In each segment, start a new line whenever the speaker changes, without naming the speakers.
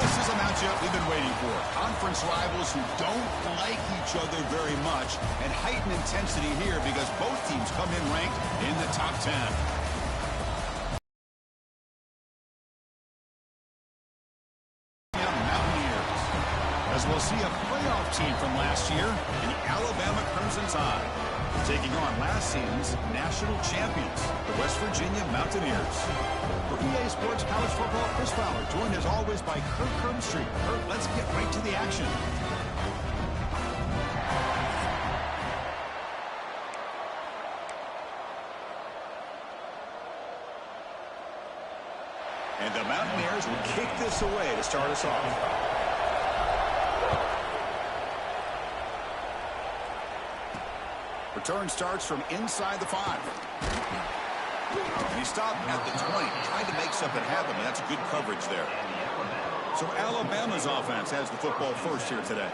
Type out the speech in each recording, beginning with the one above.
This is a matchup we've been waiting for. Conference rivals who don't like each other very much, and heightened intensity here because both teams come in ranked in the top 10. Mountaineers, as we'll see a playoff team from last year, the Alabama Crimson Tide, taking on last season's national champions, the West Virginia Mountaineers. For EA Sports College Football, Chris Fowler, joined as always by Kirk Herbstreit. Kirk, let's get right to the action. And the Mountaineers will kick this away to start us off. Return starts from inside the 5. And he stopped at the 20, trying to make something happen, and that's good coverage there. So Alabama's offense has the football first here today.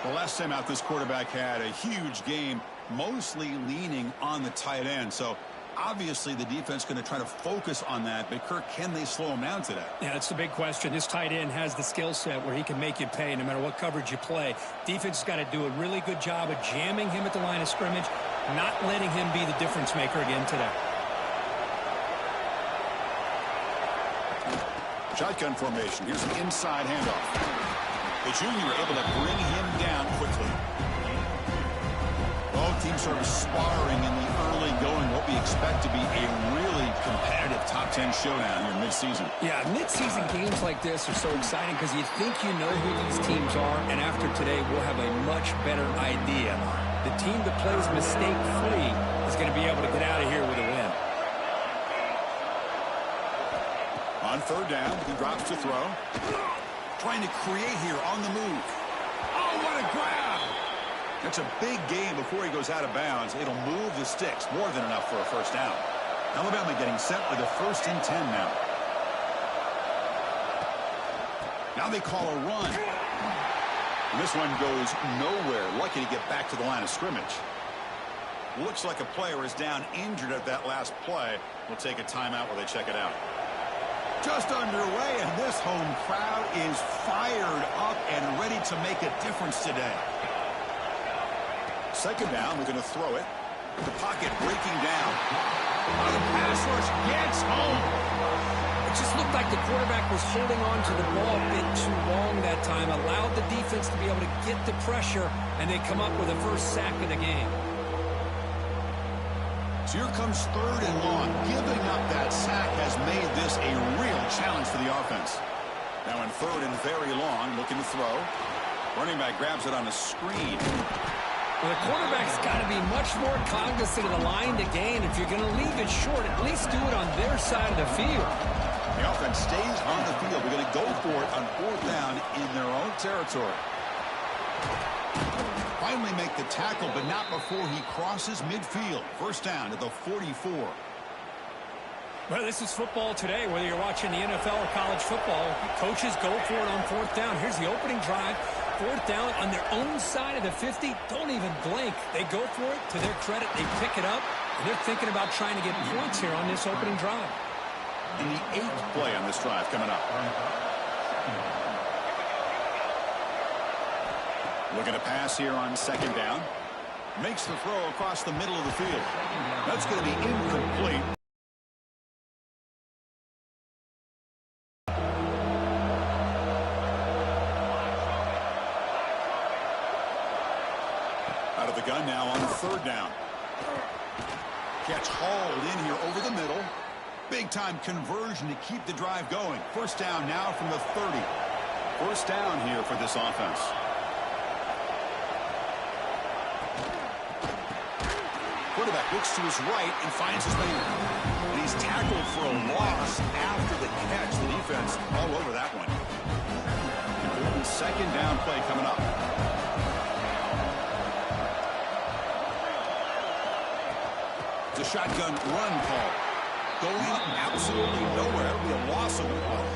The last time out, this quarterback had a huge game, mostly leaning on the tight end. So obviously the defense going to try to focus on that, but Kirk, can they slow him down today?
Yeah, that's the big question. This tight end has the skill set where he can make you pay no matter what coverage you play. Defense has got to do a really good job of jamming him at the line of scrimmage, not letting him be the difference maker again today.
Shotgun formation. Here's an inside handoff. The junior able to bring him down quickly. Both teams sort of sparring in the early going, what we expect to be a really competitive top 10 showdown here mid-season.
Yeah, mid-season games like this are so exciting because you think you know who these teams are, and after today we'll have a much better idea. The team that plays mistake-free is going to be able to get out of here with a win.
On third down, he drops to throw. Trying to create here on the move. Oh, what a grab! That's a big gain before he goes out of bounds. It'll move the sticks, more than enough for a first down. Alabama getting set with a 1st and 10 now. Now they call a run. And this one goes nowhere. Lucky to get back to the line of scrimmage. Looks like a player is down injured at that last play. We'll take a timeout while they check it out. Just underway, and this home crowd is fired up and ready to make a difference today. Second down, we're going to throw it. The pocket breaking down. Oh, the pass rush gets home.
It just looked like the quarterback was holding on to the ball a bit too long that time, allowed the defense to be able to get the pressure, and they come up with a first sack of the game.
So here comes 3rd and long. Giving up that sack has made this a real challenge for the offense. Now in 3rd and very long, looking to throw. Running back grabs it on a screen.
Well, the quarterback's got to be much more cognizant of the line to gain. If you're going to leave it short, at least do it on their side of the field.
The offense stays on the field. We're going to go for it on 4th down in their own territory. Finally make the tackle, but not before he crosses midfield. First down at the 44.
Well, this is football today, whether you're watching the NFL or college football. Coaches go for it on 4th down. Here's the opening drive. 4th down on their own side of the 50. Don't even blink. They go for it. To their credit, they pick it up. And they're thinking about trying to get points here on this opening drive.
And the 8th play on this drive coming up. Looking to pass here on 2nd down. Makes the throw across the middle of the field. That's going to be incomplete. Out of the gun now on 3rd down. Catch hauled in here over the middle. Big time conversion to keep the drive going. First down now from the 30. First down here for this offense. Quarterback looks to his right and finds his man. And he's tackled for a loss after the catch. The defense all over that one. Important 2nd down play coming up. It's a shotgun run call. Going absolutely nowhere. It'll be a loss of one.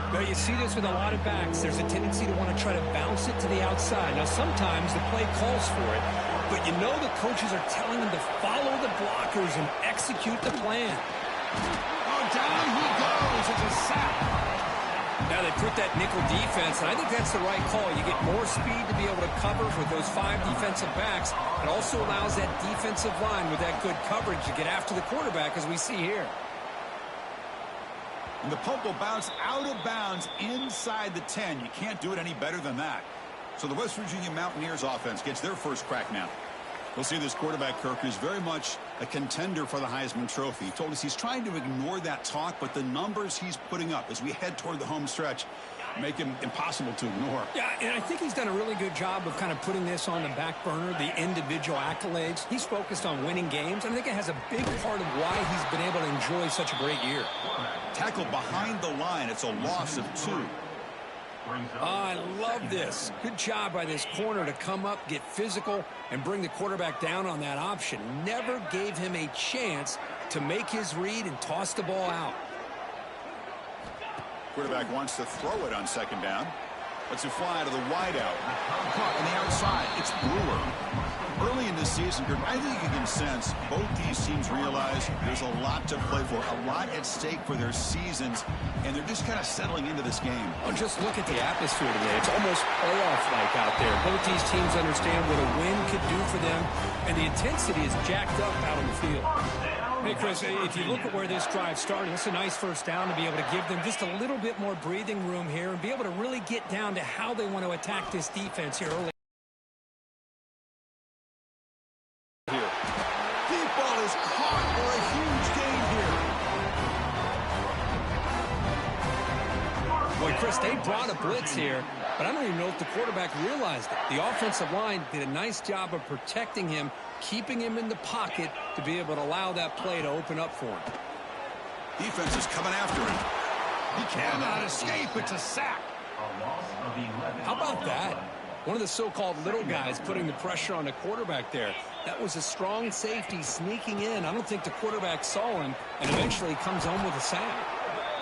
Well, you see this with a lot of backs. There's a tendency to want to try to bounce it to the outside. Now, sometimes the play calls for it, but you know the coaches are telling them to follow the blockers and execute the plan.
Oh, down he goes. It's a sack.
Now they put that nickel defense, and I think that's the right call. You get more speed to be able to cover with those 5 defensive backs. It also allows that defensive line with that good coverage to get after the quarterback, as we see here.
And the punt will bounce out of bounds inside the 10. You can't do it any better than that. So the West Virginia Mountaineers offense gets their first crack now. We'll see this quarterback, Kirk, is very much a contender for the Heisman Trophy. He told us he's trying to ignore that talk, but the numbers he's putting up as we head toward the home stretch make him impossible to ignore.
Yeah, and I think he's done a really good job of kind of putting this on the back burner, the individual accolades. He's focused on winning games, and I think it has a big part of why he's been able to enjoy such a great year.
Tackle behind the line. It's a loss of 2.
I love this. Good job by this corner to come up, get physical, and bring the quarterback down on that option. Never gave him a chance to make his read and toss the ball out.
Quarterback wants to throw it on second down. Lets it fly to the wideout. Caught on the outside. It's Brewer. Early in this season, I think you can sense both these teams realize there's a lot to play for, a lot at stake for their seasons, and they're just kind of settling into this game.
Oh, just look at the atmosphere today. It's almost playoff-like out there. Both these teams understand what a win could do for them, and the intensity is jacked up out on the field. Hey, Chris, if you look at where this drive started, it's a nice first down to be able to give them just a little bit more breathing room here and be able to really get down to how they want to attack this defense here early.
Deep ball is caught for a huge gain here.
Boy, Chris, they brought a blitz here, but I don't even know if the quarterback realized it. The offensive line did a nice job of protecting him, keeping him in the pocket to be able to allow that play to open up for him.
Defense is coming after him. He cannot escape. It's a sack.
How about that? One of the so-called little guys putting the pressure on the quarterback there. That was a strong safety sneaking in. I don't think the quarterback saw him, and eventually comes home with a sack.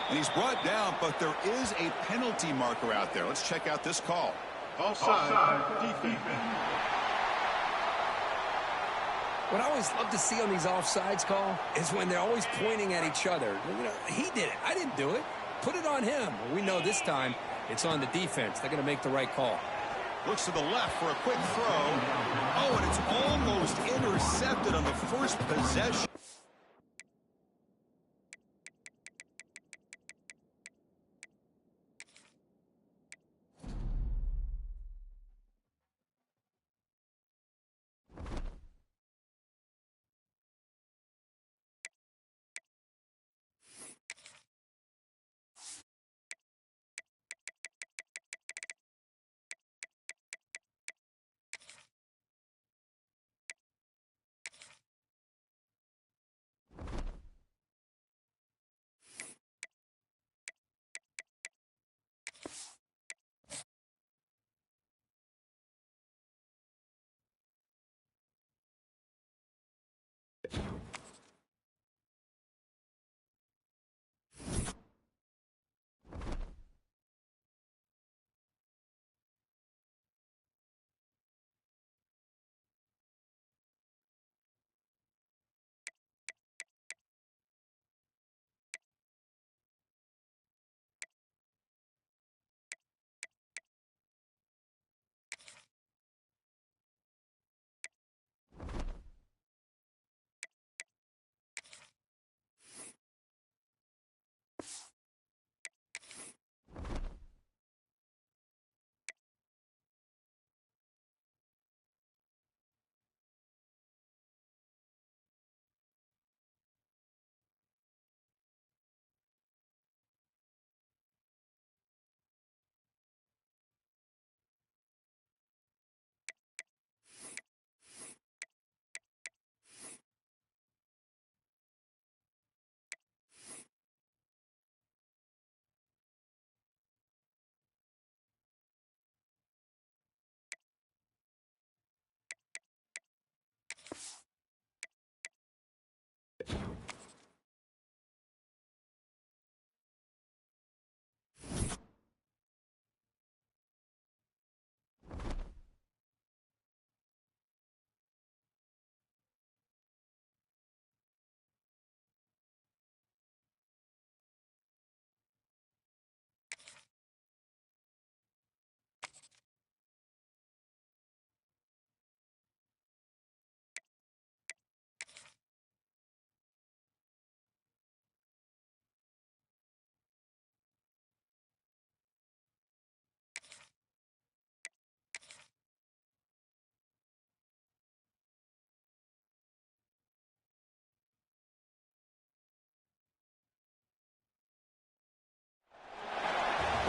And he's brought down, but there is a penalty marker out there. Let's check out this call. Offside. Defense.
What I always love to see on these offsides call is when they're always pointing at each other. You know, he did it. I didn't do it. Put it on him. Well, we know this time it's on the defense. They're going to make the right call.
Looks to the left for a quick throw. Oh, and it's almost intercepted on the first possession.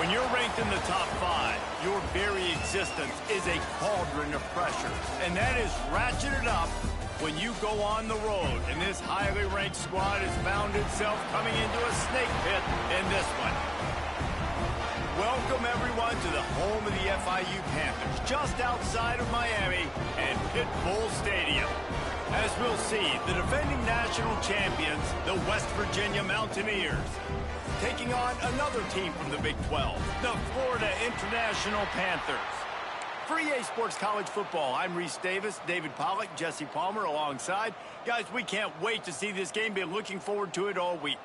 When you're ranked in the top 5, your very existence is a cauldron of pressure. And that is ratcheted up when you go on the road. And this highly ranked squad has found itself coming into a snake pit in this one. Welcome, everyone, to the home of the FIU Panthers, just outside of Miami and Pit Bull Stadium. As we'll see, the defending national champions, the West Virginia Mountaineers, taking on another team from the Big 12, the Florida International Panthers. For EA Sports College Football, I'm Reese Davis, David Pollack, Jesse Palmer alongside. Guys, we can't wait to see this game. Been looking forward to it all week.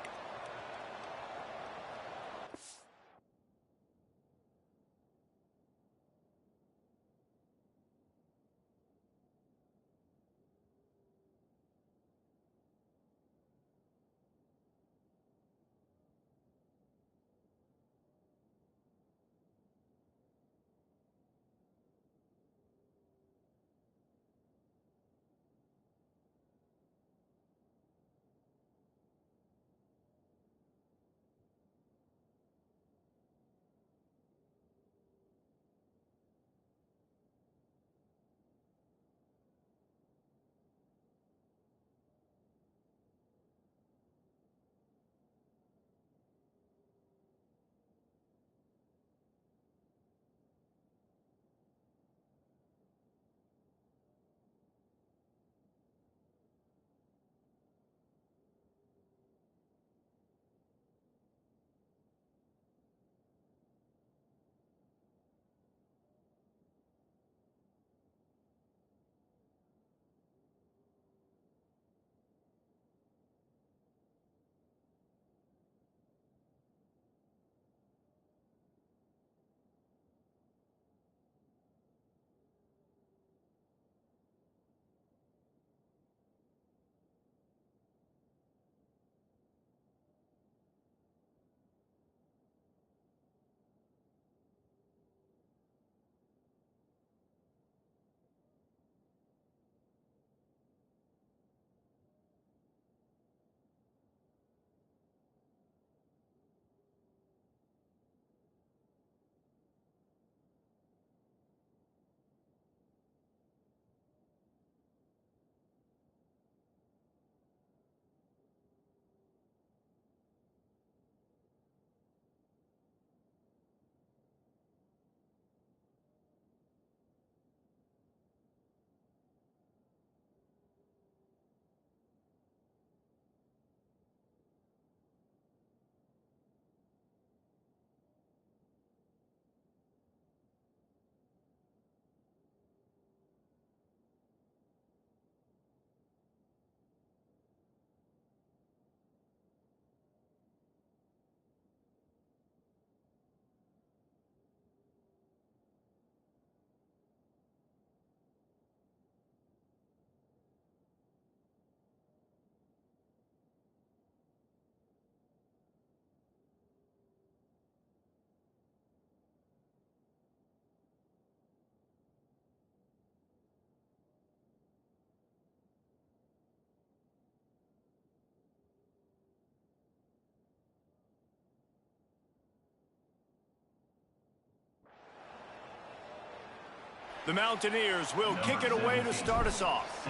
The Mountaineers will kick it away to start us off.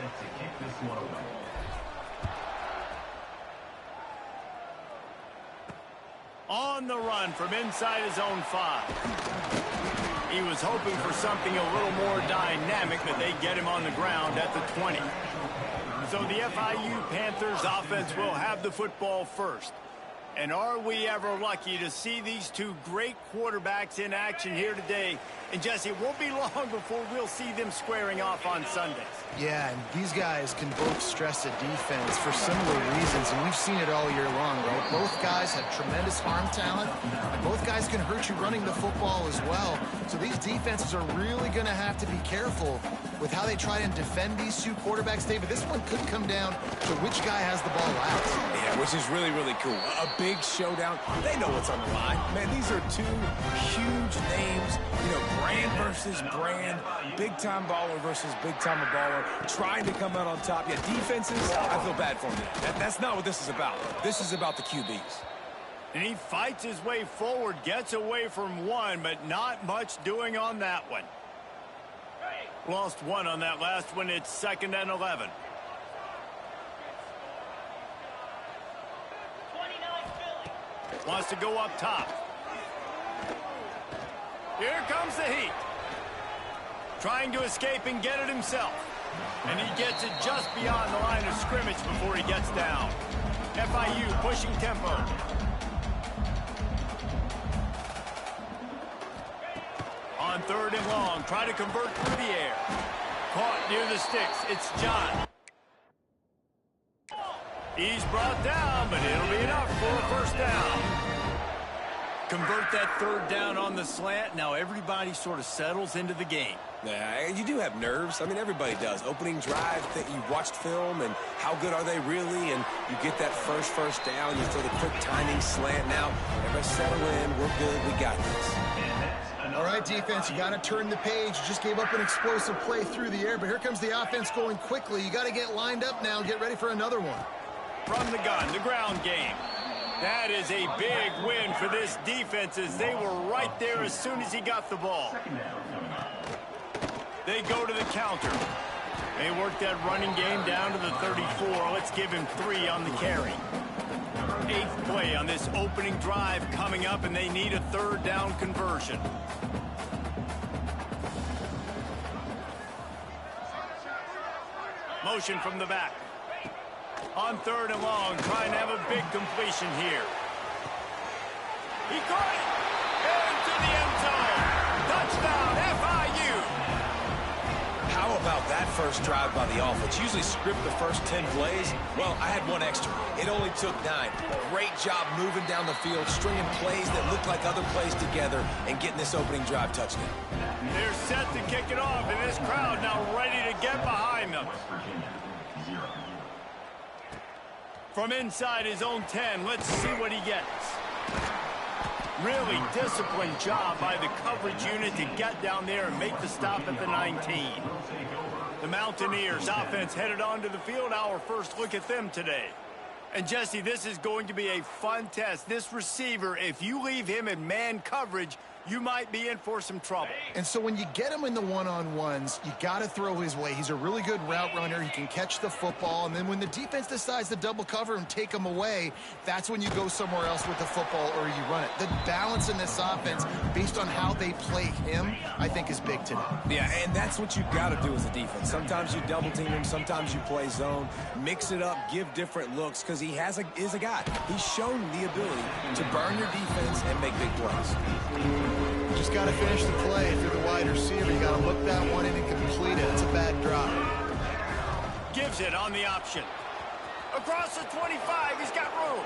On the run from inside his own 5. He was hoping for something a little more dynamic, but they get him on the ground at the 20. So the FIU Panthers offense will have the football first. And are we ever lucky to see these two great quarterbacks in action here today? And, Jesse, it won't be long before we'll see them squaring off on Sundays.
Yeah, and these guys can both stress a defense for similar reasons, and we've seen it all year long, right? Both guys have tremendous arm talent, and both guys can hurt you running the football as well. So these defenses are really going to have to be careful with how they try and defend these two quarterbacks. David, this one could come down to which guy has the ball last.
Yeah, which is really, really cool. A big showdown. They know what's on the line. Man, these are two huge names. You know, brand versus brand. Big-time baller versus big-time baller. Trying to come out on top. Yeah, defenses, I feel bad for them. That's not what this is about. This is about the QBs.
And he fights his way forward, gets away from one, but not much doing on that one. Lost one on that last one. It's 2nd and 11. Wants to go up top. Here comes the heat. Trying to escape and get it himself. And he gets it just beyond the line of scrimmage before he gets down. FIU pushing tempo. On 3rd and long, try to convert through the air. Caught near the sticks. It's John. He's brought down, but it'll be enough for a first down. Convert that 3rd down on the slant. Now everybody sort of settles into the game.
Yeah, you do have nerves. I mean, everybody does. Opening drive, that you watched film, and how good are they really? And you get that first down. You throw the quick timing slant. Now, everybody settle in. We're good. We got this.
All right, defense, you got to turn the page. You just gave up an explosive play through the air, but here comes the offense going quickly. You got to get lined up now and get ready for another one.
From the gun, the ground game. That is a big win for this defense as they were right there as soon as he got the ball. They go to the counter. They work that running game down to the 34. Let's give him 3 on the carry. 8th play on this opening drive coming up, and they need a 3rd down conversion. Motion from the back. On 3rd and long, trying to have a big completion here. He caught it! Into the end zone! Touchdown, FIU!
How about that first drive by the offense? Usually script the first 10 plays. Well, I had one extra. It only took 9. Great job moving down the field, stringing plays that look like other plays together, and getting this opening drive touchdown.
They're set to kick it off, and this crowd now ready to get behind them. From inside his own 10, let's see what he gets. Really disciplined job by the coverage unit to get down there and make the stop at the 19. The Mountaineers offense headed onto the field. Our first look at them today. And Jesse, this is going to be a fun test. This receiver, if you leave him in man coverage, you might be in for some trouble.
And so when you get him in the one-on-ones, you got to throw his way. He's a really good route runner. He can catch the football. And then when the defense decides to double cover and take him away, that's when you go somewhere else with the football or you run it. The balance in this offense, based on how they play him, I think is big today.
Yeah, and that's what you got to do as a defense. Sometimes you double team him. Sometimes you play zone. Mix it up. Give different looks because he is a guy. He's shown the ability to burn your defense and make big plays.
Just got to finish the play. If you're the wide receiver, you got to look that one in and complete it. It's a bad drop.
Gives it on the option. Across the 25, he's got room.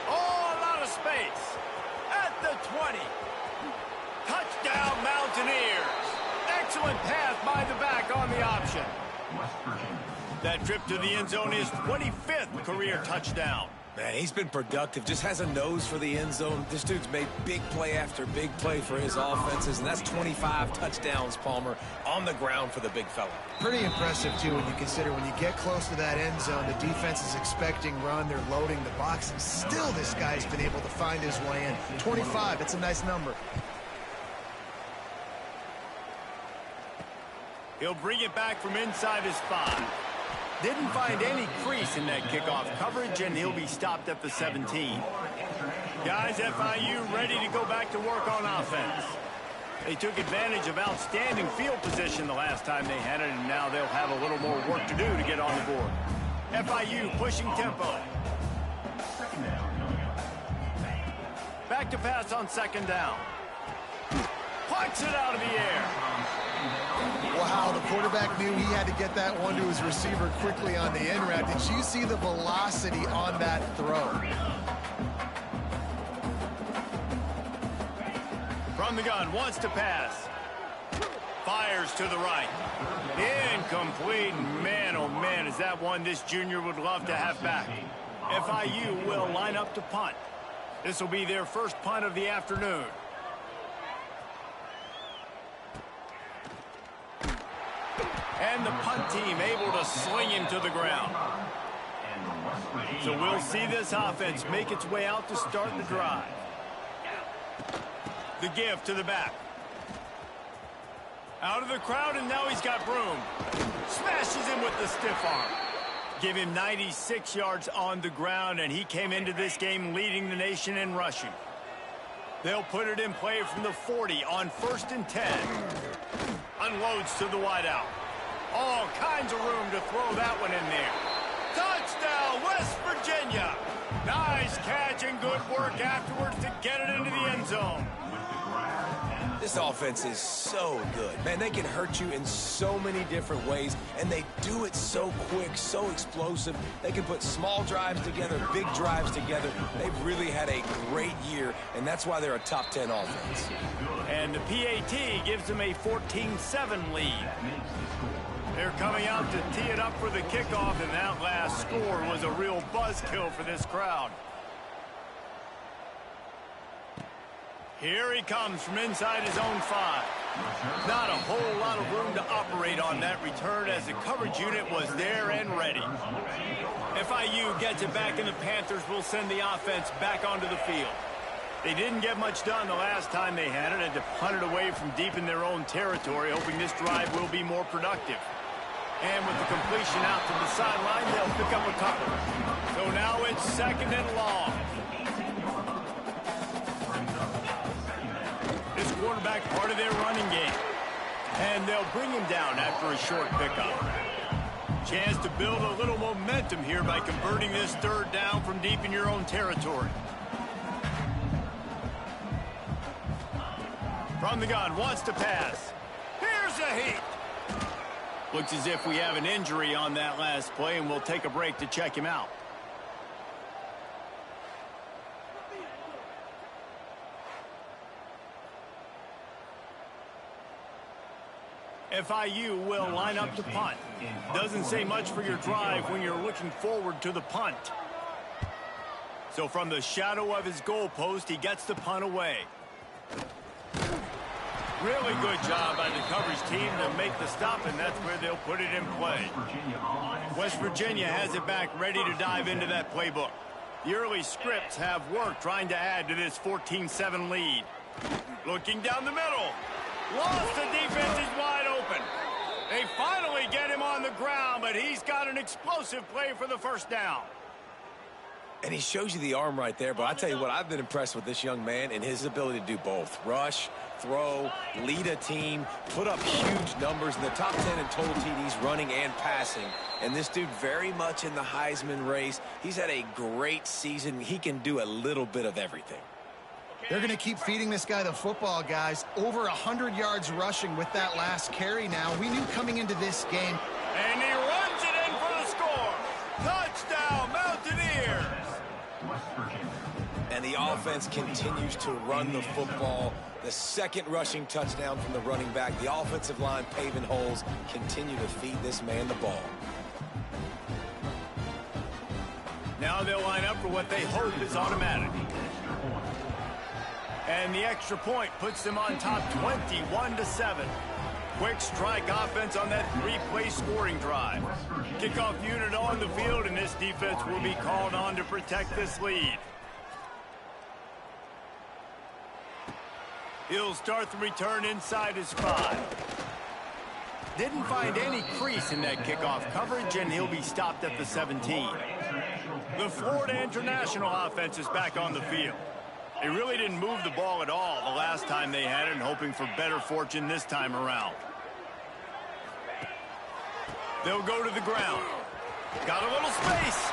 Oh, a lot of space. At the 20. Touchdown, Mountaineers. Excellent pass by the back on the option. That trip to the end zone is 25th career touchdown.
Man, he's been productive, just has a nose for the end zone. This dude's made big play after big play for his offenses, and that's 25 touchdowns, Palmer, on the ground for the big fella.
Pretty impressive, too, when you consider when you get close to that end zone, the defense is expecting run, they're loading the box, and still this guy's been able to find his way in. 25, it's a nice number.
He'll bring it back from inside his 5. Didn't find any crease in that kickoff coverage, and he'll be stopped at the 17. Guys, FIU ready to go back to work on offense. They took advantage of outstanding field position the last time they had it, and now they'll have a little more work to do to get on the board. FIU pushing tempo. Back to pass on 2nd down. Plucks it out of the air.
Wow, the quarterback knew he had to get that one to his receiver quickly on the in route. Did you see the velocity on that throw?
From the gun, wants to pass. Fires to the right. Incomplete. Man, oh man, is that one this junior would love to have back. FIU will line up to punt. This will be their first punt of the afternoon. And the punt team able to sling him to the ground. So we'll see this offense make its way out to start the drive. The give to the back. Out of the crowd, and now he's got room. Smashes him with the stiff arm. Give him 96 yards on the ground, and he came into this game leading the nation in rushing. They'll put it in play from the 40 on 1st and 10. Unloads to the wideout. All kinds of room to throw that one in there. Touchdown, West Virginia. Nice catch and good work afterwards to get it into the end zone.
This offense is so good. Man, they can hurt you in so many different ways, and they do it so quick, so explosive. They can put small drives together, big drives together. They've really had a great year, and that's why they're a top 10 offense.
And the PAT gives them a 14-7 lead. They're coming out to tee it up for the kickoff, and that last score was a real buzzkill for this crowd. Here he comes from inside his own 5. Not a whole lot of room to operate on that return as the coverage unit was there and ready. FIU gets it back, and the Panthers will send the offense back onto the field. They didn't get much done the last time they had it, and to punt it away from deep in their own territory, hoping this drive will be more productive. And with the completion out to the sideline, they'll pick up a couple. So now it's 2nd and long. This quarterback part of their running game. And they'll bring him down after a short pickup. Chance to build a little momentum here by converting this 3rd down from deep in your own territory. From the gun, wants to pass. Here's a heat. Looks as if we have an injury on that last play, and we'll take a break to check him out. FIU will line up to punt. Doesn't say much for your drive when you're looking forward to the punt. So from the shadow of his goalpost, he gets the punt away. Really good job by the coverage team to make the stop, and that's where they'll put it in play. West Virginia has it back, ready to dive into that playbook. The early scripts have worked trying to add to this 14-7 lead. Looking down the middle. Lost, the defense is wide open. They finally get him on the ground, but he's got an explosive play for the 1st down.
And he shows you the arm right there, but I tell you what, I've been impressed with this young man and his ability to do both. Rush, throw, lead a team, put up huge numbers in the top 10 in total TDs running and passing. And this dude very much in the Heisman race. He's had a great season. He can do a little bit of everything.
They're going to keep feeding this guy the football, guys. Over 100 yards rushing with that last carry now. We knew coming into this game.
And he runs it in for the score. Touchdown, Mountaineers.
And the offense continues to run the football. The 2nd rushing touchdown from the running back. The offensive line paving holes. Continue to feed this man the ball.
Now they'll line up for what they hope is automatic. And the extra point puts them on top 21-7. Quick strike offense on that 3-play scoring drive. Kickoff unit on the field, and this defense will be called on to protect this lead. He'll start the return inside his 5. Didn't find any crease in that kickoff coverage, and he'll be stopped at the 17. The Florida International offense is back on the field. They really didn't move the ball at all the last time they had it, and hoping for better fortune this time around. They'll go to the ground. Got a little space.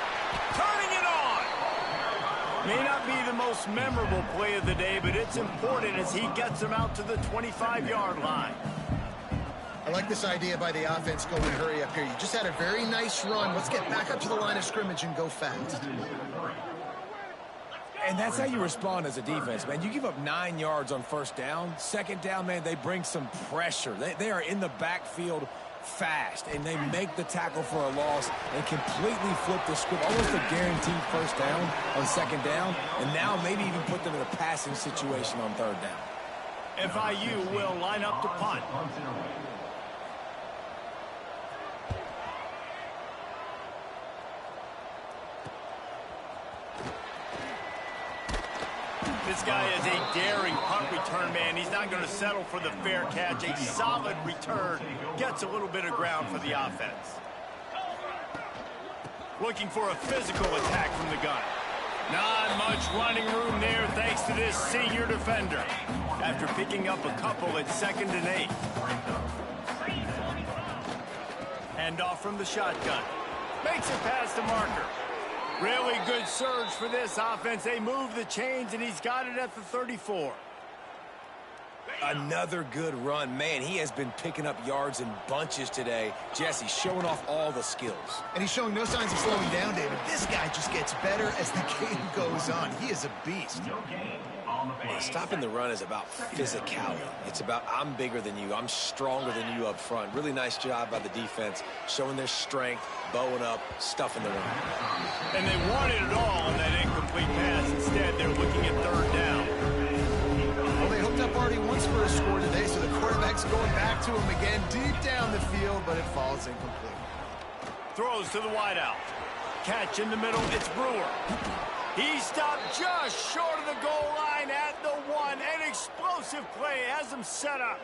Turning it on. May not be the most memorable play of the day, but it's important as he gets them out to the 25-yard line.
I like this idea by the offense going hurry up here. You just had a very nice run. Let's get back up to the line of scrimmage and go fast.
And that's how you respond as a defense, man. You give up 9 yards on 1st down. 2nd down, man, they bring some pressure. They are in the backfield fast, and they make the tackle for a loss and completely flip the script. Almost a guaranteed 1st down on 2nd down, and now maybe even put them in a passing situation on 3rd down.
FIU will line up to punt. This guy is a daring punt return man. He's not going to settle for the fair catch. A solid return. Gets a little bit of ground for the offense. Looking for a physical attack from the gun. Not much running room there thanks to this senior defender. After picking up a couple at 2nd and 8. Hand off from the shotgun. Makes it past the marker. Really good surge for this offense. They move the chains, and he's got it at the 34.
Another good run. Man, he has been picking up yards in bunches today. Jesse showing off all the skills.
And he's showing no signs of slowing down, David. This guy just gets better as the game goes on. He is a beast.
Stopping the run is about physicality. It's about I'm bigger than you. I'm stronger than you up front. Really nice job by the defense, showing their strength, bowing up, stuffing the run.
And they wanted it all on that incomplete pass. Instead, they're looking at 3rd down.
Well, they hooked up already once for a score today, so the quarterback's going back to him again deep down the field, but it falls incomplete.
Throws to the wideout. Catch in the middle. It's Brewer. He stopped just short of the goal line at the 1. An explosive play has him set up.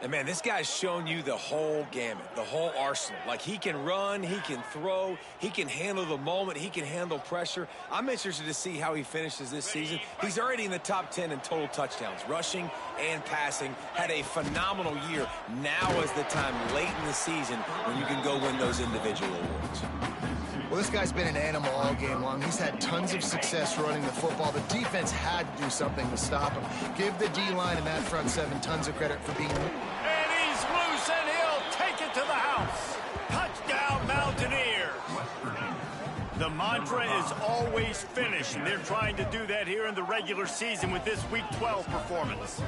And, man, this guy's shown you the whole gamut, the whole arsenal. Like, he can run, he can throw, he can handle the moment, he can handle pressure. I'm interested to see how he finishes this season. He's already in the top 10 in total touchdowns, rushing and passing. Had a phenomenal year. Now is the time late in the season when you can go win those individual awards.
Well, this guy's been an animal all game long. He's had tons of success running the football. The defense had to do something to stop him. Give the D-line and that front 7 tons of credit for being...
And he's loose, and he'll take it to the house. Touchdown, Mountaineers. The mantra is always finish, and they're trying to do that here in the regular season with this Week 12 performance.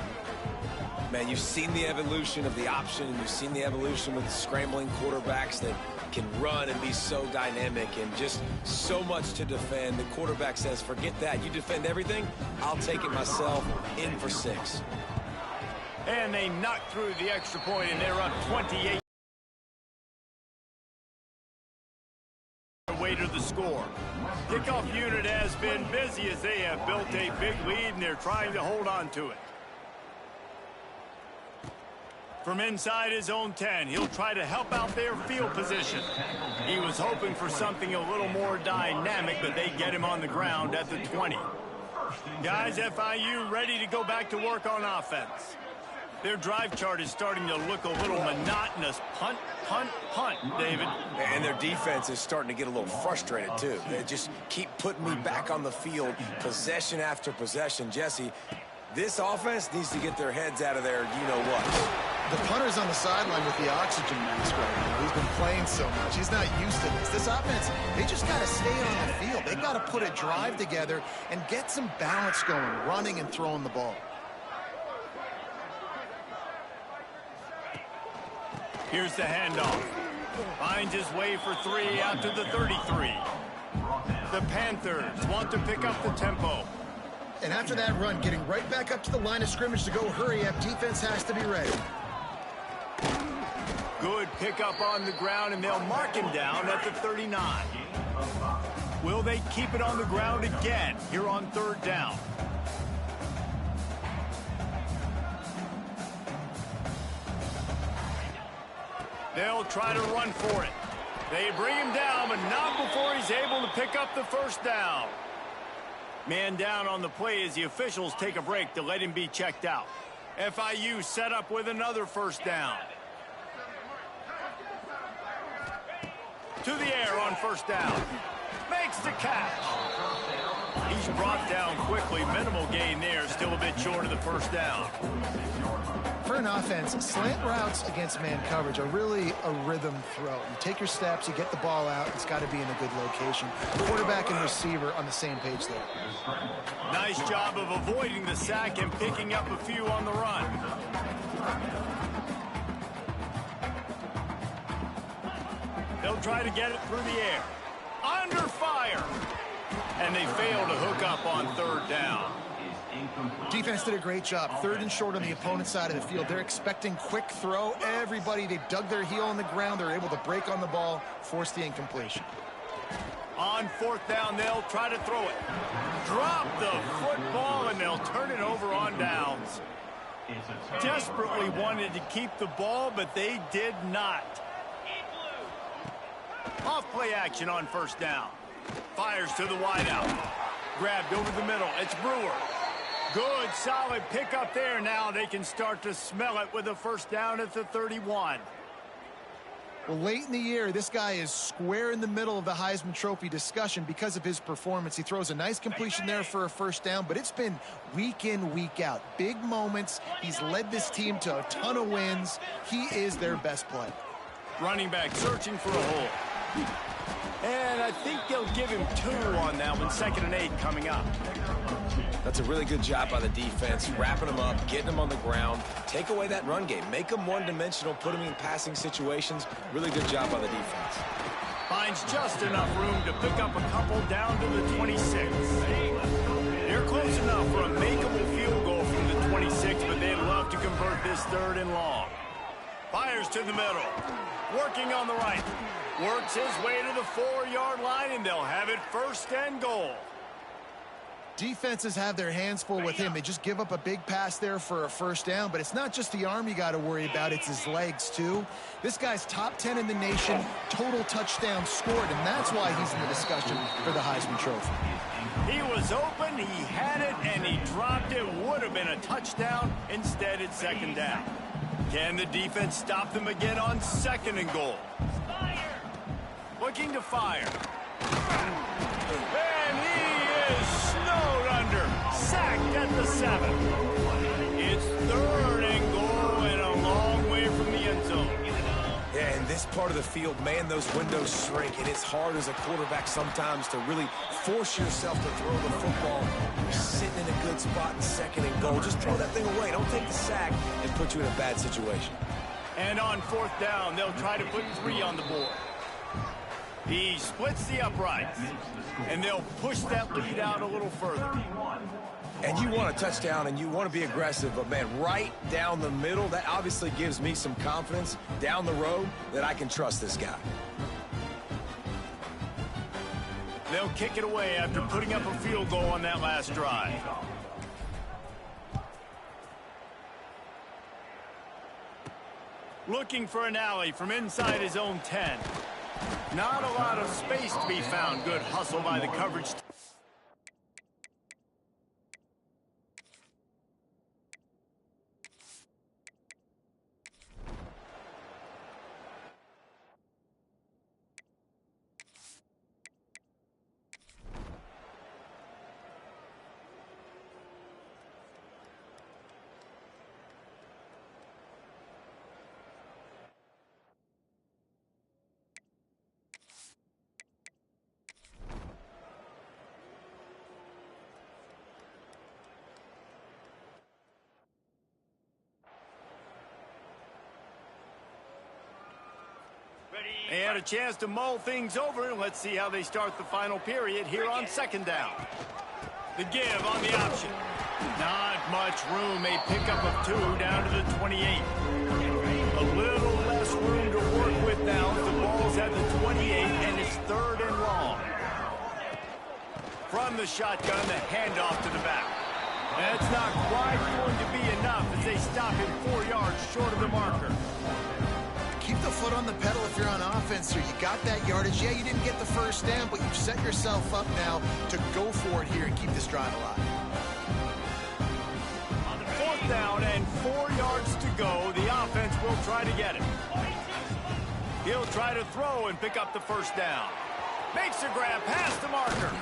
Man, you've seen the evolution of the option, and you've seen the evolution with scrambling quarterbacks that can run and be so dynamic and just so much to defend. The quarterback says, forget that. You defend everything, I'll take it myself. In for 6.
And they knock through the extra point, and they're up 28. Way to the score. Kickoff unit has been busy as they have built a big lead, and they're trying to hold on to it. From inside his own 10, he'll try to help out their field position. He was hoping for something a little more dynamic, but they get him on the ground at the 20. Guys, FIU ready to go back to work on offense. Their drive chart is starting to look a little monotonous. Punt, punt, punt, David.
And their defense is starting to get a little frustrated, too. They just keep putting me back on the field, possession after possession. Jesse, this offense needs to get their heads out of there, you-know-what.
The punter's on the sideline with the oxygen mask right now. He's been playing so much. He's not used to this. This offense, they just got to stay on the field. They got to put a drive together and get some balance going, running and throwing the ball.
Here's the handoff. Finds his way for 3 out to the 33. The Panthers want to pick up the tempo.
And after that run, getting right back up to the line of scrimmage to go hurry up, defense has to be ready.
Good pickup on the ground, and they'll mark him down at the 39. Will they keep it on the ground again here on 3rd down? They'll try to run for it. They bring him down, but not before he's able to pick up the 1st down. Man down on the play as the officials take a break to let him be checked out. FIU set up with another 1st down. To the air on 1st down. Makes the catch. He's brought down quickly. Minimal gain there. Still a bit short of the 1st down.
For an offense, slant routes against man coverage are really a rhythm throw. You take your steps, you get the ball out, it's got to be in a good location. Quarterback and receiver on the same page there.
Nice job of avoiding the sack and picking up a few on the run. They'll try to get it through the air. Under fire. And they fail to hook up on 3rd down.
Defense did a great job. 3rd and short on the opponent's side of the field. They're expecting quick throw. Everybody, they dug their heel on the ground. They're able to break on the ball, force the incompletion.
On fourth down, they'll try to throw it. Drop the football, and they'll turn it over on downs. Desperately wanted to keep the ball, but they did not. Off play action on first down. Fires to the wideout. Grabbed over the middle. It's Brewer. Good, solid pickup there. Now they can start to smell it with a first down at the 31.
Well, late in the year, this guy is square in the middle of the Heisman Trophy discussion because of his performance. He throws a nice completion there for a first down, but it's been week in, week out. Big moments. He's led this team to a ton of wins. He is their best player.
Running back searching for a hole. And I think they'll give him 2 on that one. 2nd and 8 coming up.
That's a really good job by the defense, wrapping them up, getting them on the ground. Take away that run game. Make them one-dimensional, put them in passing situations. Really good job by the defense.
Finds just enough room to pick up a couple down to the 26. They're close enough for a makeable field goal from the 26, but they'd love to convert this 3rd and long. Fires to the middle. Working on the right. Works his way to the 4-yard line, and they'll have it 1st and goal.
Defenses have their hands full with him. They just give up a big pass there for a first down, but it's not just the arm you got to worry about, it's his legs too. This guy's top 10 in the nation, total touchdowns scored, and that's why he's in the discussion for the Heisman Trophy.
He was open, he had it, and he dropped it. Would have been a touchdown. Instead, it's 2nd down. Can the defense stop them again on 2nd and goal? Looking to fire. And he is snowed under. Sacked at the 7. It's 3rd and goal and a long way from the end zone.
Yeah, in this part of the field, man, those windows shrink, and it's hard as a quarterback sometimes to really force yourself to throw the football. You're sitting in a good spot in 2nd and goal. Just throw that thing away. Don't take the sack and put you in a bad situation.
And on 4th down, they'll try to put 3 on the board. He splits the uprights, and they'll push that lead out a little further.
And you want a touchdown, and you want to be aggressive, but, man, right down the middle, that obviously gives me some confidence down the road that I can trust this guy.
They'll kick it away after putting up a field goal on that last drive. Looking for an alley from inside his own 10. Not a lot of space to be found. Good hustle by the coverage. They had a chance to mull things over. Let's see how they start the final period here on 2nd down. The give on the option. Not much room. A pickup of 2 down to the 28. A little less room to work with now. The ball's at the 28, and it's 3rd and long. From the shotgun, the handoff to the back. That's not quite going to be enough as they stop him 4 yards short of the marker.
Keep the foot on the pedal if you're on offense, so you got that yardage. Yeah, you didn't get the first down, but you've set yourself up now to go for it here and keep this drive alive.
4th down and 4 yards to go. The offense will try to get it. He'll try to throw and pick up the first down. Makes a grab past the marker.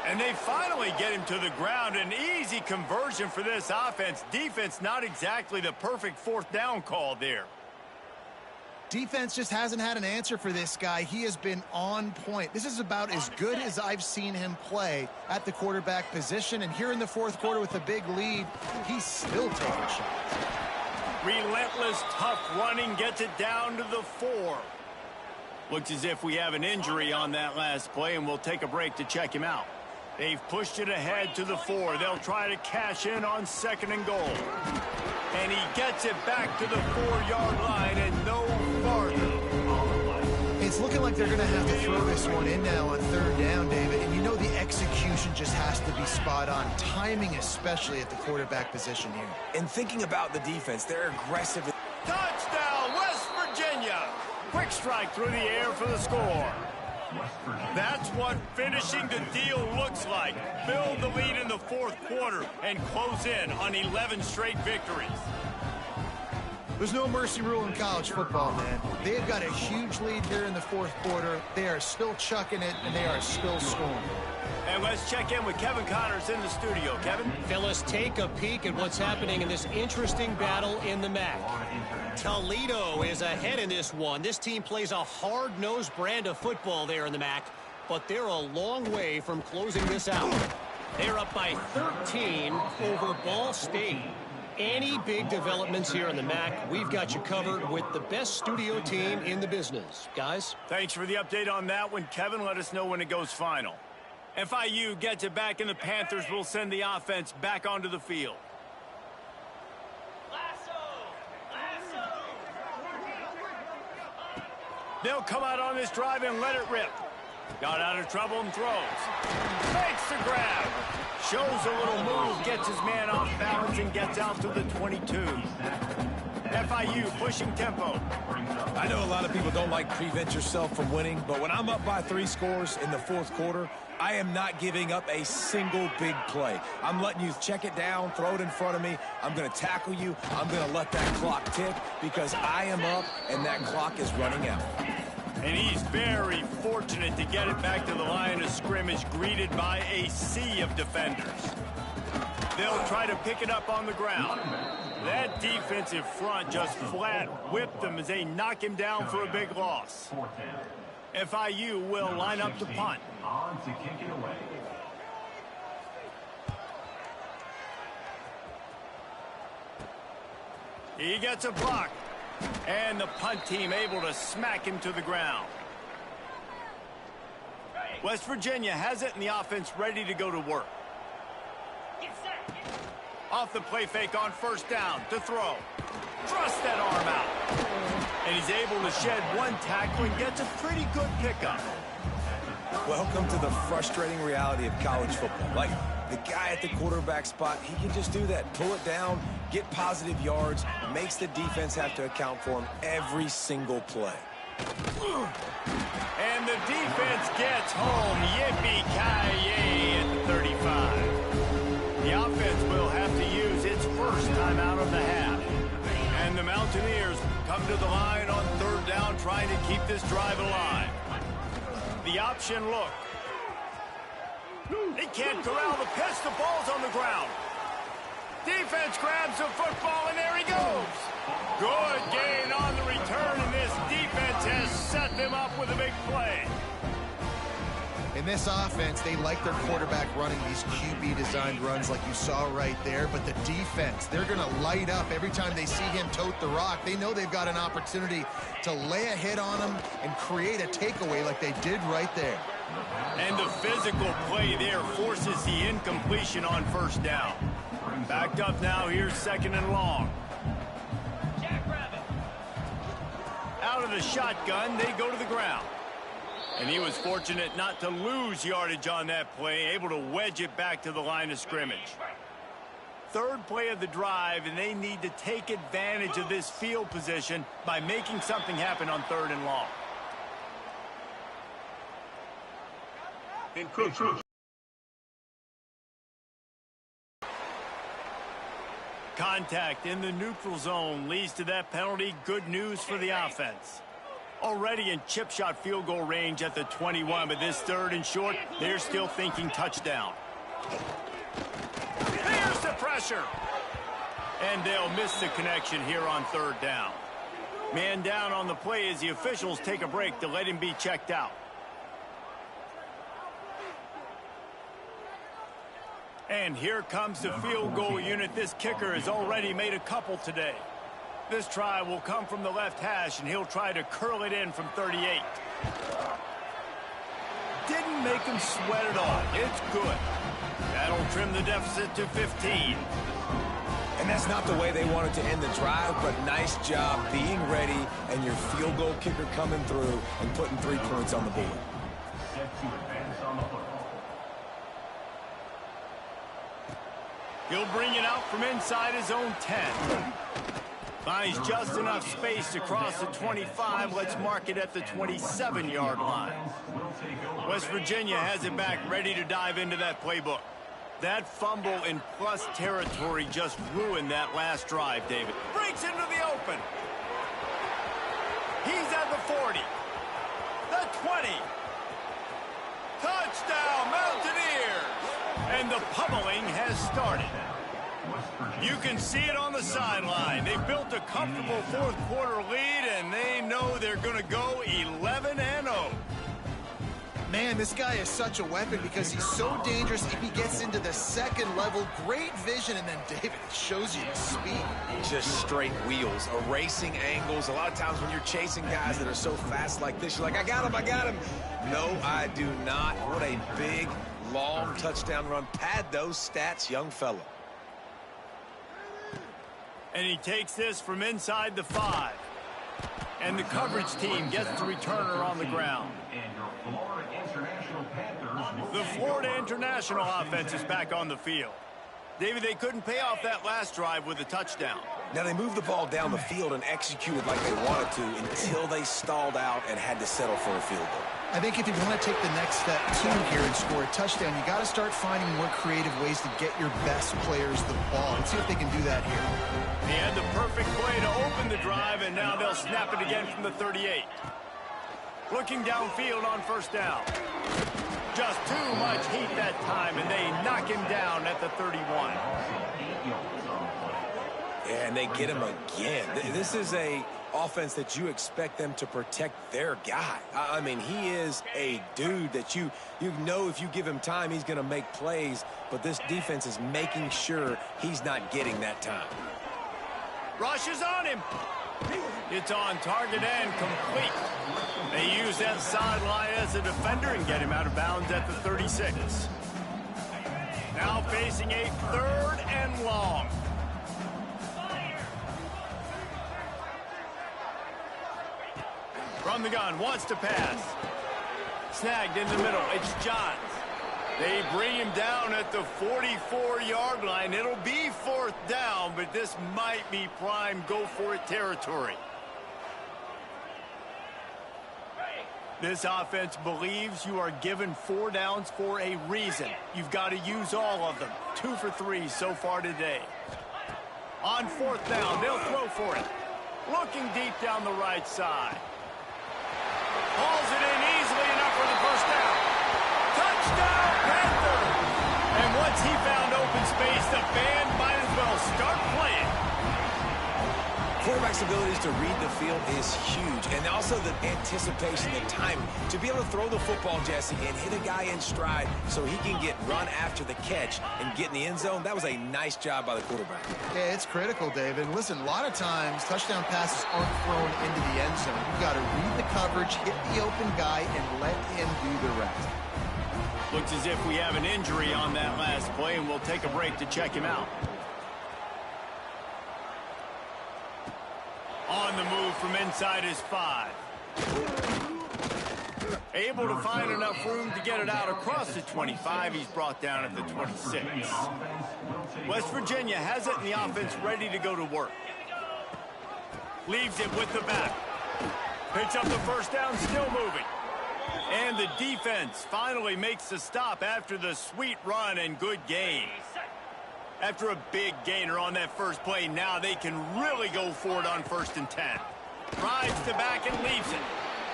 And they finally get him to the ground. An easy conversion for this offense. Defense not exactly the perfect 4th down call there.
Defense just hasn't had an answer for this guy. He has been on point. This is about as good as I've seen him play at the quarterback position. And here in the 4th quarter with a big lead, he's still taking shots.
Relentless, tough running gets it down to the 4. Looks as if we have an injury on that last play, and we'll take a break to check him out. They've pushed it ahead to the 4. They'll try to cash in on 2nd and goal. And he gets it back to the 4-yard line and no farther.
It's looking feel like they're going to have to throw this one in now on third down, David. And you know the execution just has to be spot on. Timing especially at the quarterback position here.
And thinking about the defense, they're aggressive.
Touchdown, West Virginia. Quick strike through the air for the score. That's what finishing the deal looks like. Build the lead in the fourth quarter and close in on 11 straight victories.
There's no mercy rule in college football, man. They've got a huge lead here in the fourth quarter. They are still chucking it, and they are still scoring.
And let's check in with Kevin Connors in the studio. Kevin?
Fellas, take a peek at what's happening in this interesting battle in the MAC. Toledo is ahead in this one. This team plays a hard-nosed brand of football there in the MAC, but they're a long way from closing this out. They're up by 13 over Ball State. Any big developments here in the MAC, we've got you covered with the best studio team in the business. Guys?
Thanks for the update on that one, Kevin. Let us know when it goes final. FIU gets it back, and the Panthers will send the offense back onto the field. They'll come out on this drive and let it rip. Got out of trouble and throws. Makes the grab. Shows a little move, gets his man off balance, and gets out to the 22. FIU pushing tempo.
I know a lot of people don't like prevent yourself from winning, but when I'm up by 3 scores in the fourth quarter, I am not giving up a single big play. I'm letting you check it down, throw it in front of me. I'm going to tackle you. I'm going to let that clock tick because I am up and that clock is running out.
And he's very fortunate to get it back to the line of scrimmage, greeted by a sea of defenders. They'll try to pick it up on the ground. That defensive front just flat whipped them as they knock him down for a big loss. FIU will line up to punt. He gets a block. And the punt team able to smack him to the ground. West Virginia has it, and the offense ready to go to work. Off the play fake on first down to throw. Thrust that arm out. And he's able to shed one tackle and gets a pretty good pickup.
Welcome to the frustrating reality of college football. Like, the guy at the quarterback spot, he can just do that. Pull it down, get positive yards, makes the defense have to account for him every single play.
And the defense gets home. Yippee-ki-yay at the 35. The offense will have to use its first time out of the half. And the Mountaineers come to the line on third down, trying to keep this drive alive. The option look. He can't corral the pitch. The ball's on the ground. Defense grabs the football, and there he goes. Good gain on the return, and this defense has set them up with a big play.
In this offense, they like their quarterback running these QB-designed runs like you saw right there, but the defense, they're going to light up every time they see him tote the rock. They know they've got an opportunity to lay a hit on him and create a takeaway like they did right there.
And the physical play there forces the incompletion on first down. Backed up now, here's second and long. Out of the shotgun, they go to the ground. And he was fortunate not to lose yardage on that play, able to wedge it back to the line of scrimmage. Third play of the drive, and they need to take advantage of this field position by making something happen on third and long. Contact in the neutral zone leads to that penalty. Good news for the offense. Already in chip shot field goal range at the 21, but this third and short, they're still thinking touchdown. Here's the pressure. And they'll miss the connection here on third down. Man down on the play as the officials take a break to let him be checked out. And here comes the field goal unit. This kicker has already made a couple today. This try will come from the left hash, and he'll try to curl it in from 38. Didn't make him sweat it all. It's good. That'll trim the deficit to 15.
And that's not the way they wanted to end the drive, but nice job being ready and your field goal kicker coming through and putting 3 points on the board.
He'll bring it out from inside his own 10. Finds just enough space to cross the 25. Let's mark it at the 27-yard line. West Virginia has it back, ready to dive into that playbook. That fumble in plus territory just ruined that last drive, David. Breaks into the open. He's at the 40. The 20. Touchdown, Mountaineers! And the pummeling has started. You can see it on the sideline. They built a comfortable fourth-quarter lead, and they know they're going to go 11-0.
Man, this guy is such a weapon because he's so dangerous if he gets into the second level. Great vision, and then David shows you the speed.
Just straight wheels, erasing angles. A lot of times when you're chasing guys that are so fast like this, you're like, I got him, I got him. No, I do not. What a big, long touchdown run. Pad those stats, young fella.
And he takes this from inside the 5. And the coverage team gets the returner on the ground. The Florida International offense is back on the field. David, they couldn't pay off that last drive with a touchdown.
Now, they moved the ball down the field and executed like they wanted to until they stalled out and had to settle for a field goal.
I think if you want to take the next step too here and score a touchdown, you got to start finding more creative ways to get your best players the ball. Let's see if they can do that here.
He had the perfect play to open the drive, and now they'll snap it again from the 38. Looking downfield on first down. Just too much heat that time, and they knock him down at the 31.
Yeah, and they get him again. This is a offense that you expect them to protect their guy. I mean, he is a dude that you know if you give him time, he's going to make plays, but this defense is making sure he's not getting that time.
Rushes on him. It's on target and complete. They use that sideline as a defender and get him out of bounds at the 36. Now facing a 3rd and long. From the gun, wants to pass. Snagged in the middle, it's Johns. They bring him down at the 44-yard line. It'll be 4th down, but this might be prime go-for-it territory. This offense believes you are given 4 downs for a reason. You've got to use all of them. 2 for 3 so far today. On 4th down, they'll throw for it. Looking deep down the right side. Hauls it in easily enough for the first down. Touchdown, Panther! And once he found open space, the band might as well start playing.
Quarterback's abilities to read the field is huge, and also the anticipation, the timing. To be able to throw the football, Jesse, and hit a guy in stride so he can get run after the catch and get in the end zone, that was a nice job by the quarterback.
Yeah, it's critical, David. Listen, a lot of times touchdown passes aren't thrown into the end zone. You've got to read the coverage, hit the open guy, and let him do the rest.
Looks as if we have an injury on that last play, and we'll take a break to check him out. On the move from inside his 5. Able to find enough room to get it out across the 25. He's brought down at the 26. West Virginia has it in the offense ready to go to work. Leaves it with the back. Picks up the first down, still moving. And the defense finally makes the stop after the sweet run and good gain. After a big gainer on that first play, now they can really go for it on 1st and 10. Rides to back and leaves it.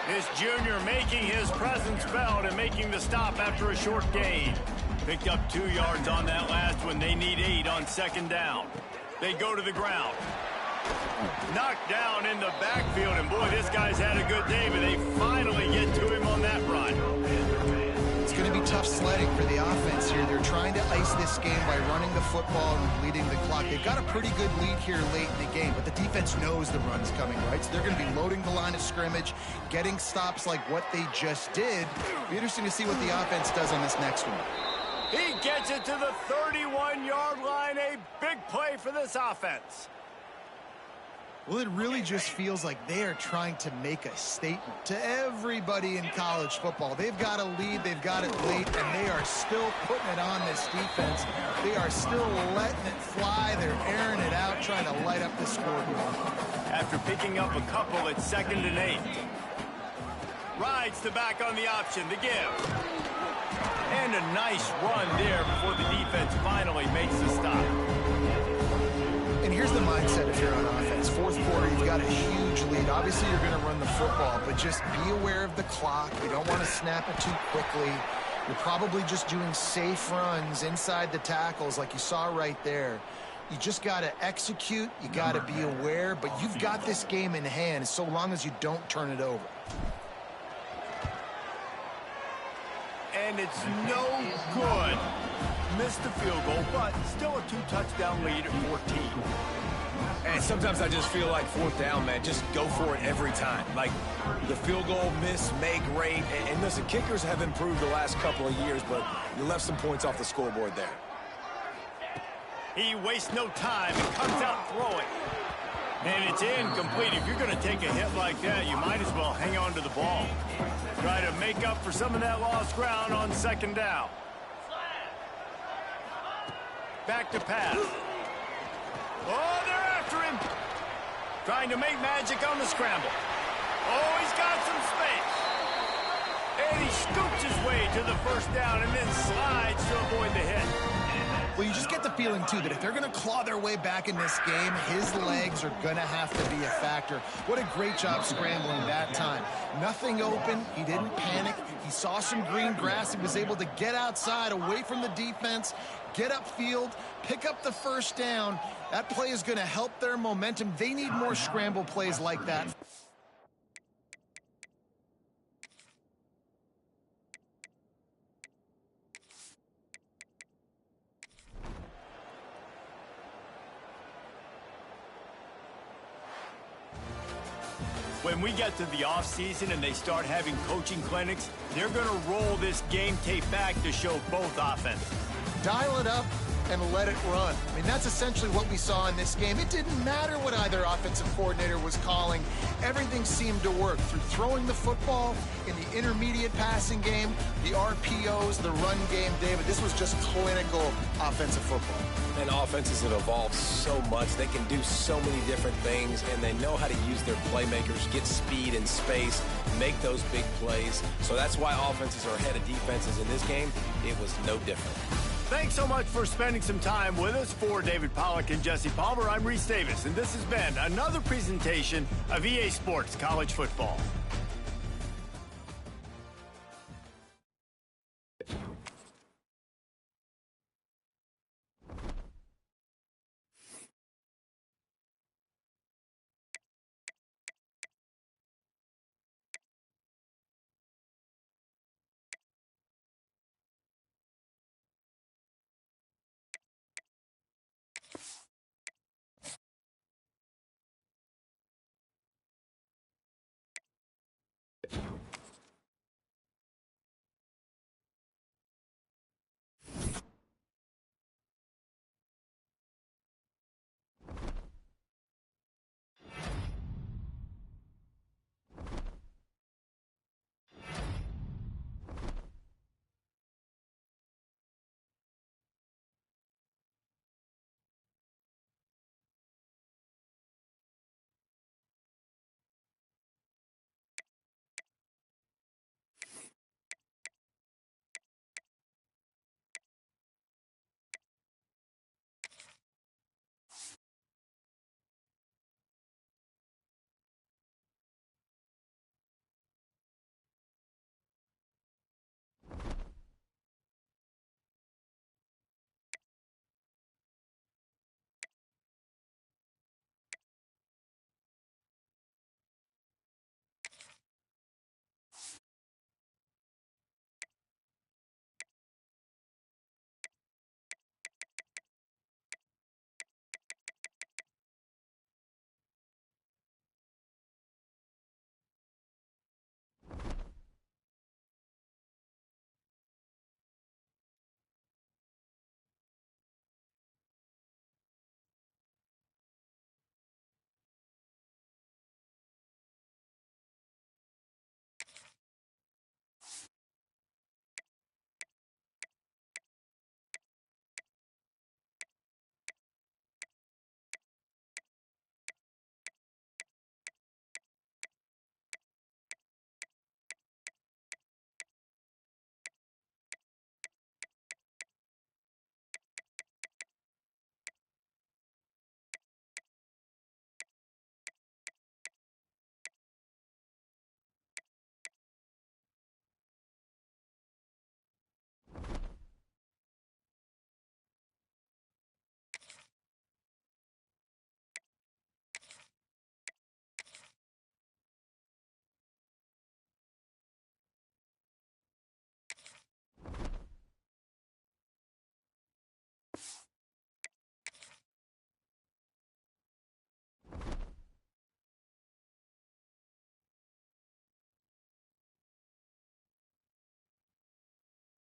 This junior making his presence felt and making the stop after a short gain. Picked up 2 yards on that last one. They need 8 on 2nd down. They go to the ground. Knocked down in the backfield, and boy, this guy's had a good day, but they finally get to him on that run.
It's going to be tough sledding for the offense here. They're trying to ice this game by running the football and leading the clock. They've got a pretty good lead here late in the game, but the defense knows the run's coming, right? So they're going to be loading the line of scrimmage, getting stops like what they just did. It'll be interesting to see what the offense does on this next one.
He gets it to the 31-yard line. A big play for this offense.
Well, it really just feels like they are trying to make a statement to everybody in college football. They've got a lead, they've got it late, and they are still putting it on this defense. They are still letting it fly. They're airing it out, trying to light up the scoreboard.
After picking up a couple at 2nd and 8. Rides the back on the option, the give. And a nice run there before the defense finally makes the stop.
And here's the mindset if you're on offense. Fourth quarter, you've got a huge lead. Obviously, you're going to run the football, but just be aware of the clock. You don't want to snap it too quickly. You're probably just doing safe runs inside the tackles like you saw right there. You just got to execute. You got to be aware, but you've got this game in hand so long as you don't turn it over.
And it's no good. Missed the field goal, but still a 2-touchdown lead at 14.
And sometimes I just feel like 4th down, man, just go for it every time. Like the field goal miss, make rate. And listen, kickers have improved the last couple of years, but you left some points off the scoreboard there.
He wastes no time and comes out throwing. And it's incomplete. If you're going to take a hit like that, you might as well hang on to the ball. Try to make up for some of that lost ground on 2nd down. Back to pass. Oh, they're after him. Trying to make magic on the scramble. Oh, he's got some space. And he scoops his way to the 1st down and then slides to avoid the hit.
Well, you just get the feeling, too, that if they're going to claw their way back in this game, his legs are going to have to be a factor. What a great job scrambling that time. Nothing open. He didn't panic. He saw some green grass. He was able to get outside, away from the defense, get upfield, pick up the 1st down. That play is going to help their momentum. They need more scramble plays like that.
When we get to the offseason and they start having coaching clinics, they're going to roll this game tape back to show both offenses.
Dial it up and let it run. I mean, that's essentially what we saw in this game. It didn't matter what either offensive coordinator was calling. Everything seemed to work through throwing the football in the intermediate passing game, the RPOs, the run game. David, this was just clinical offensive football.
And offenses have evolved so much. They can do so many different things, and they know how to use their playmakers, get speed and space, make those big plays. So that's why offenses are ahead of defenses in this game. It was no different.
Thanks so much for spending some time with us. For David Pollack and Jesse Palmer, I'm Reese Davis, and this has been another presentation of EA Sports College Football.